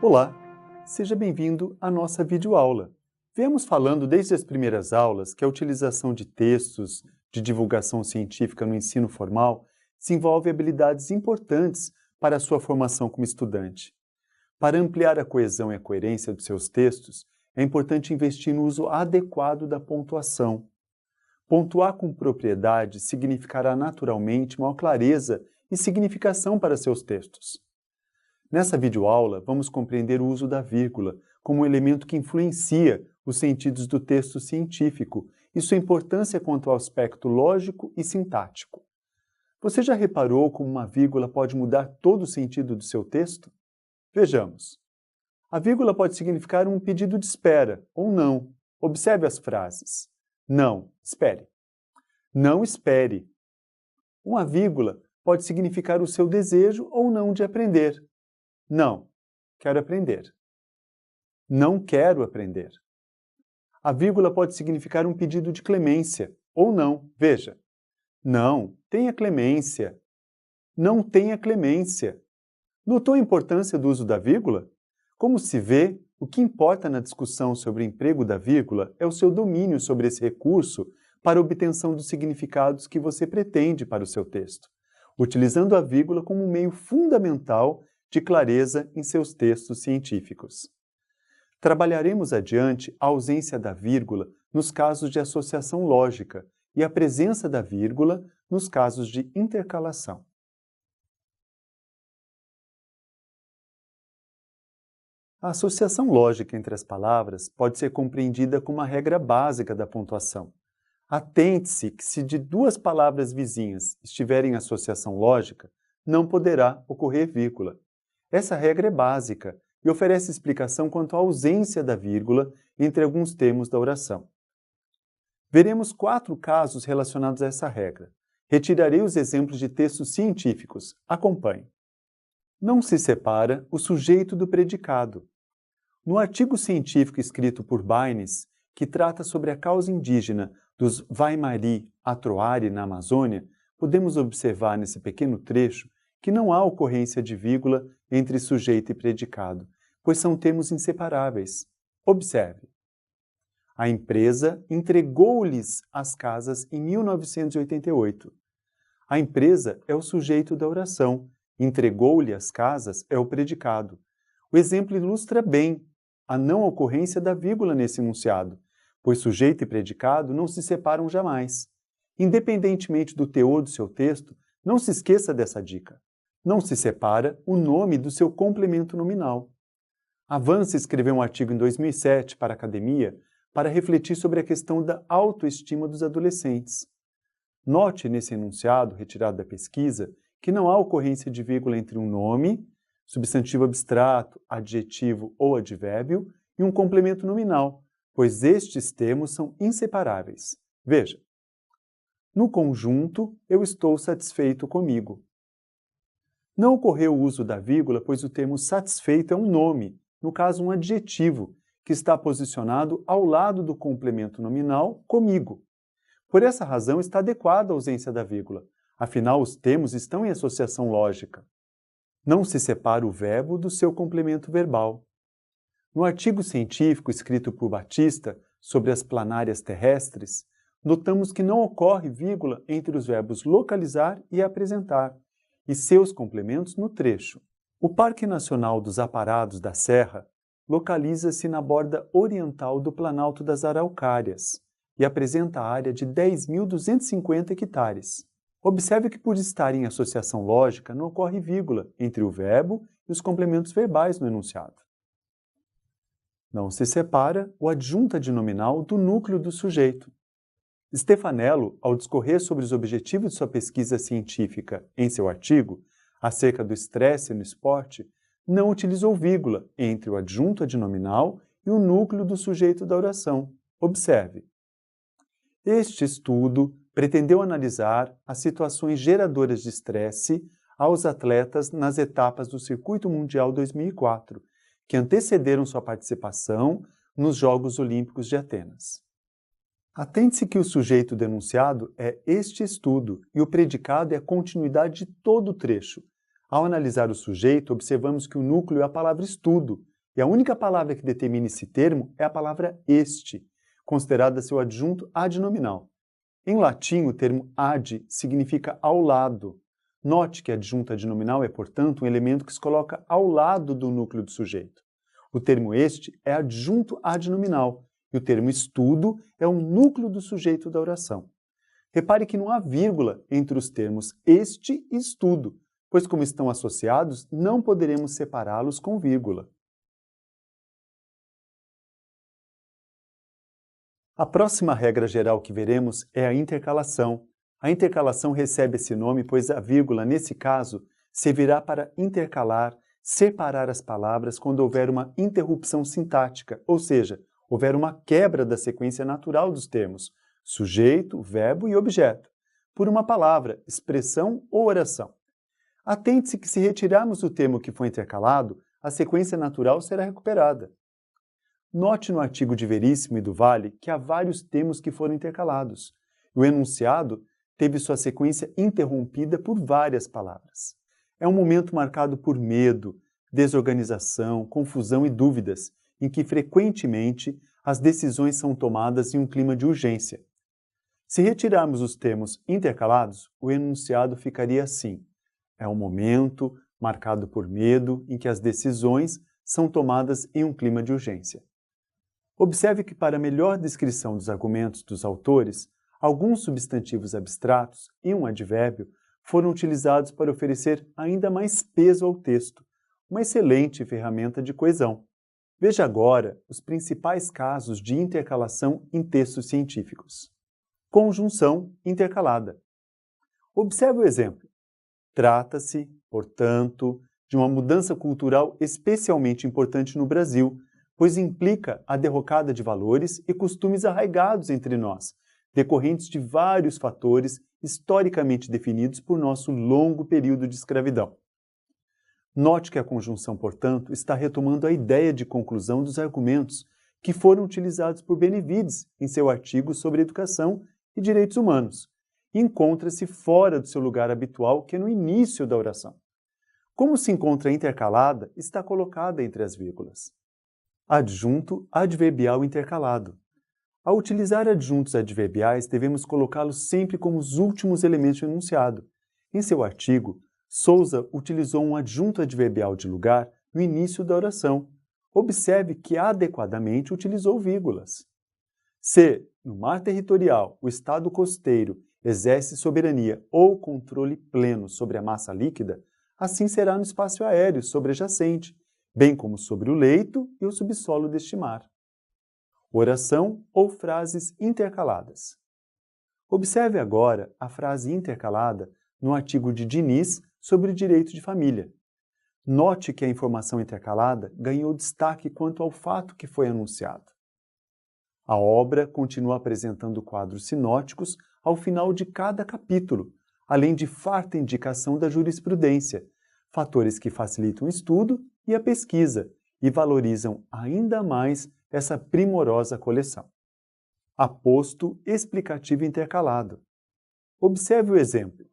Olá, seja bem-vindo à nossa videoaula. Viemos falando desde as primeiras aulas que a utilização de textos de divulgação científica no ensino formal desenvolve habilidades importantes para a sua formação como estudante. Para ampliar a coesão e a coerência dos seus textos, é importante investir no uso adequado da pontuação. Pontuar com propriedade significará naturalmente maior clareza e significação para seus textos. Nessa videoaula, vamos compreender o uso da vírgula como um elemento que influencia os sentidos do texto científico e sua importância quanto ao aspecto lógico e sintático. Você já reparou como uma vírgula pode mudar todo o sentido do seu texto? Vejamos. A vírgula pode significar um pedido de espera ou não. Observe as frases. Não, espere. Não espere. Uma vírgula pode significar o seu desejo ou não de aprender. Não, quero aprender. Não quero aprender. A vírgula pode significar um pedido de clemência ou não. Veja. Não, tenha clemência. Não tenha clemência. Notou a importância do uso da vírgula? Como se vê, o que importa na discussão sobre o emprego da vírgula é o seu domínio sobre esse recurso para a obtenção dos significados que você pretende para o seu texto, utilizando a vírgula como um meio fundamental de clareza em seus textos científicos. Trabalharemos adiante a ausência da vírgula nos casos de associação lógica e a presença da vírgula nos casos de intercalação. A associação lógica entre as palavras pode ser compreendida como uma regra básica da pontuação. Atente-se que se de duas palavras vizinhas estiverem em associação lógica, não poderá ocorrer vírgula. Essa regra é básica e oferece explicação quanto à ausência da vírgula entre alguns termos da oração. Veremos 4 casos relacionados a essa regra. Retirarei os exemplos de textos científicos. Acompanhe. Não se separa o sujeito do predicado. No artigo científico escrito por Baines, que trata sobre a causa indígena dos Waimari Atroari na Amazônia, podemos observar nesse pequeno trecho que não há ocorrência de vírgula entre sujeito e predicado, pois são termos inseparáveis. Observe. A empresa entregou-lhes as casas em 1988. A empresa é o sujeito da oração. Entregou-lhe as casas é o predicado. O exemplo ilustra bem a não ocorrência da vírgula nesse enunciado, pois sujeito e predicado não se separam jamais. Independentemente do teor do seu texto, não se esqueça dessa dica. Não se separa o nome do seu complemento nominal. Avance escreveu um artigo em 2007 para a Academia para refletir sobre a questão da autoestima dos adolescentes. Note nesse enunciado retirado da pesquisa que não há ocorrência de vírgula entre um nome, substantivo abstrato, adjetivo ou advérbio, e um complemento nominal, pois estes termos são inseparáveis. Veja. No conjunto, eu estou satisfeito comigo. Não ocorreu o uso da vírgula, pois o termo satisfeito é um nome, no caso um adjetivo, que está posicionado ao lado do complemento nominal comigo. Por essa razão está adequada a ausência da vírgula, afinal os termos estão em associação lógica. Não se separa o verbo do seu complemento verbal. No artigo científico escrito por Batista sobre as planárias terrestres, notamos que não ocorre vírgula entre os verbos localizar e apresentar, e seus complementos no trecho. O Parque Nacional dos Aparados da Serra localiza-se na borda oriental do Planalto das Araucárias e apresenta área de 10.250 hectares. Observe que, por estar em associação lógica, não ocorre vírgula entre o verbo e os complementos verbais no enunciado. Não se separa o adjunto adnominal do núcleo do sujeito. Stefanello, ao discorrer sobre os objetivos de sua pesquisa científica em seu artigo acerca do estresse no esporte, não utilizou vírgula entre o adjunto adnominal e o núcleo do sujeito da oração. Observe. Este estudo pretendeu analisar as situações geradoras de estresse aos atletas nas etapas do Circuito Mundial 2004, que antecederam sua participação nos Jogos Olímpicos de Atenas. Atente-se que o sujeito denunciado é este estudo e o predicado é a continuidade de todo o trecho. Ao analisar o sujeito, observamos que o núcleo é a palavra estudo e a única palavra que determina esse termo é a palavra este, considerada seu adjunto adnominal. Em latim, o termo ad significa ao lado. Note que adjunto adnominal é, portanto, um elemento que se coloca ao lado do núcleo do sujeito. O termo este é adjunto adnominal e o termo estudo é um núcleo do sujeito da oração. Repare que não há vírgula entre os termos este e estudo, pois como estão associados, não poderemos separá-los com vírgula. A próxima regra geral que veremos é a intercalação. A intercalação recebe esse nome pois a vírgula, nesse caso, servirá para intercalar, separar as palavras quando houver uma interrupção sintática, ou seja, houver uma quebra da sequência natural dos termos, sujeito, verbo e objeto, por uma palavra, expressão ou oração. Atente-se que se retirarmos o termo que foi intercalado, a sequência natural será recuperada. Note no artigo de Veríssimo e do Vale que há vários termos que foram intercalados. O enunciado teve sua sequência interrompida por várias palavras. É um momento marcado por medo, desorganização, confusão e dúvidas, em que frequentemente as decisões são tomadas em um clima de urgência. Se retirarmos os termos intercalados, o enunciado ficaria assim: é um momento marcado por medo em que as decisões são tomadas em um clima de urgência. Observe que, para melhor descrição dos argumentos dos autores, alguns substantivos abstratos e um advérbio foram utilizados para oferecer ainda mais peso ao texto, uma excelente ferramenta de coesão. Veja agora os principais casos de intercalação em textos científicos. Conjunção intercalada. Observe o exemplo. Trata-se, portanto, de uma mudança cultural especialmente importante no Brasil, pois implica a derrocada de valores e costumes arraigados entre nós, decorrentes de vários fatores historicamente definidos por nosso longo período de escravidão. Note que a conjunção, portanto, está retomando a ideia de conclusão dos argumentos que foram utilizados por Benevides em seu artigo sobre educação e direitos humanos, e encontra-se fora do seu lugar habitual, que é no início da oração. Como se encontra intercalada, está colocada entre as vírgulas. Adjunto adverbial intercalado. Ao utilizar adjuntos adverbiais, devemos colocá-los sempre como os últimos elementos do enunciado. Em seu artigo, Souza utilizou um adjunto adverbial de lugar no início da oração. Observe que adequadamente utilizou vírgulas. Se, no mar territorial, o Estado costeiro exerce soberania ou controle pleno sobre a massa líquida, assim será no espaço aéreo sobrejacente, bem como sobre o leito e o subsolo deste mar. Oração ou frases intercaladas. Observe agora a frase intercalada no artigo de Diniz sobre o direito de família. Note que a informação intercalada ganhou destaque quanto ao fato que foi anunciado. A obra continua apresentando quadros sinóticos ao final de cada capítulo, além de farta indicação da jurisprudência, fatores que facilitam o estudo e a pesquisa e valorizam ainda mais essa primorosa coleção. Aposto explicativo intercalado. Observe o exemplo.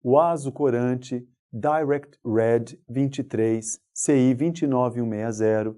O ASO corante Direct Red 23 CI 29160,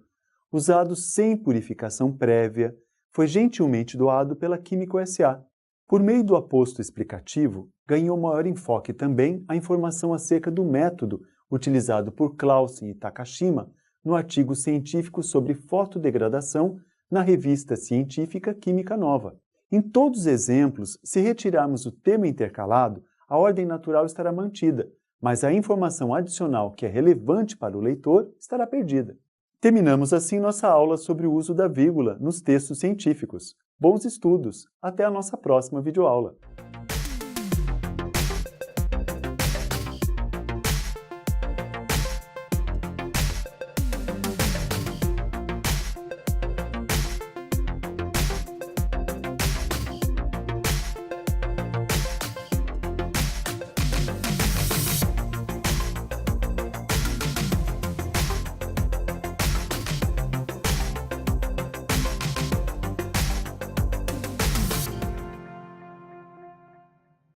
usado sem purificação prévia, foi gentilmente doado pela Químico S.A. Por meio do aposto explicativo, ganhou maior enfoque também a informação acerca do método utilizado por Clausen e Takashima no artigo científico sobre fotodegradação na revista científica Química Nova. Em todos os exemplos, se retirarmos o termo intercalado, a ordem natural estará mantida, mas a informação adicional que é relevante para o leitor estará perdida. Terminamos assim nossa aula sobre o uso da vírgula nos textos científicos. Bons estudos! Até a nossa próxima videoaula!